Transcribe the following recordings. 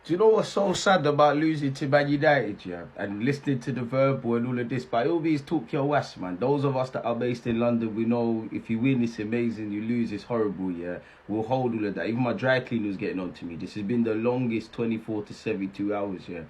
Do you know what's so sad about losing to Man United, yeah? And listening to the verbal and all of this, but it always talk your wash, man. Those of us that are based in London, we know if you win, it's amazing. You lose, it's horrible, yeah? We'll hold all of that. Even my dry cleaner was getting on to me. This has been the longest 24 to 72 hours, yeah?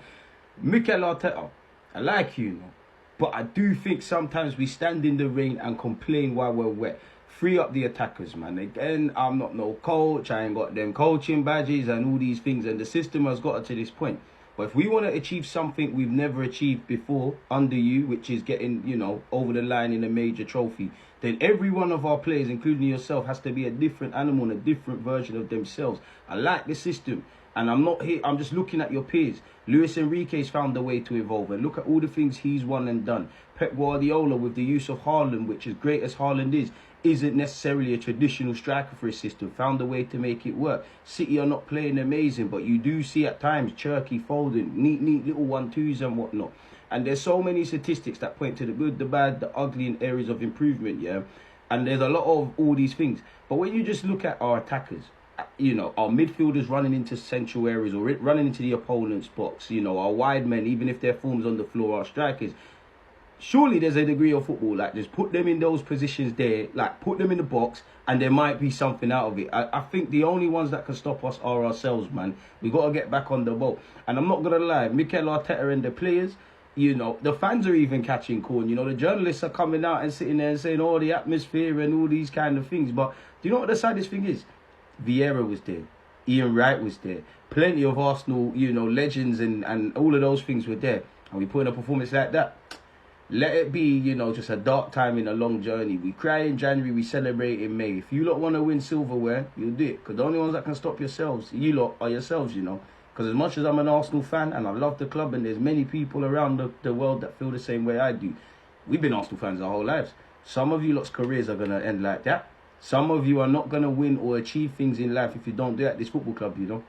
Mikel Arteta, I like you, know, but I do think sometimes we stand in the rain and complain while we're wet. Free up the attackers, man. Again, I'm not no coach. I ain't got them coaching badges and all these things. And the system has got to this point. But if we want to achieve something we've never achieved before under you, which is getting, you know, over the line in a major trophy, then every one of our players, including yourself, has to be a different animal and a different version of themselves. I like the system. And I'm not here, I'm just looking at your peers. Luis Enrique's found a way to evolve. And look at all the things he's won and done. Pep Guardiola, with the use of Haaland, which as great as Haaland is, isn't necessarily a traditional striker for his system. Found a way to make it work. City are not playing amazing, but you do see at times Cherky, Foden, neat little 1-2s and whatnot. And there's so many statistics that point to the good, the bad, the ugly and areas of improvement, yeah? And there's a lot of all these things. But when you just look at our attackers, you know, our midfielders running into central areas or running into the opponent's box, you know, our wide men, even if their form's on the floor, our strikers, surely there's a degree of football, like just put them in those positions there, like put them in the box and there might be something out of it. I think the only ones that can stop us are ourselves, man. We got to get back on the boat. And I'm not going to lie, Mikel Arteta and the players, you know, the fans are even catching corn. You know, the journalists are coming out and sitting there and saying, oh, the atmosphere and all these kind of things. But do you know what the saddest thing is? Vieira was there. Ian Wright was there. Plenty of Arsenal, you know, legends and all of those things were there. And we put in a performance like that. Let it be, you know, just a dark time in a long journey. We cry in January, we celebrate in May. If you lot want to win silverware, you'll do it. Because the only ones that can stop yourselves, you lot, are yourselves, you know. Because as much as I'm an Arsenal fan and I love the club and there's many people around the world that feel the same way I do, we've been Arsenal fans our whole lives. Some of you lot's careers are going to end like that. Some of you are not going to win or achieve things in life if you don't do it at this football club, you know.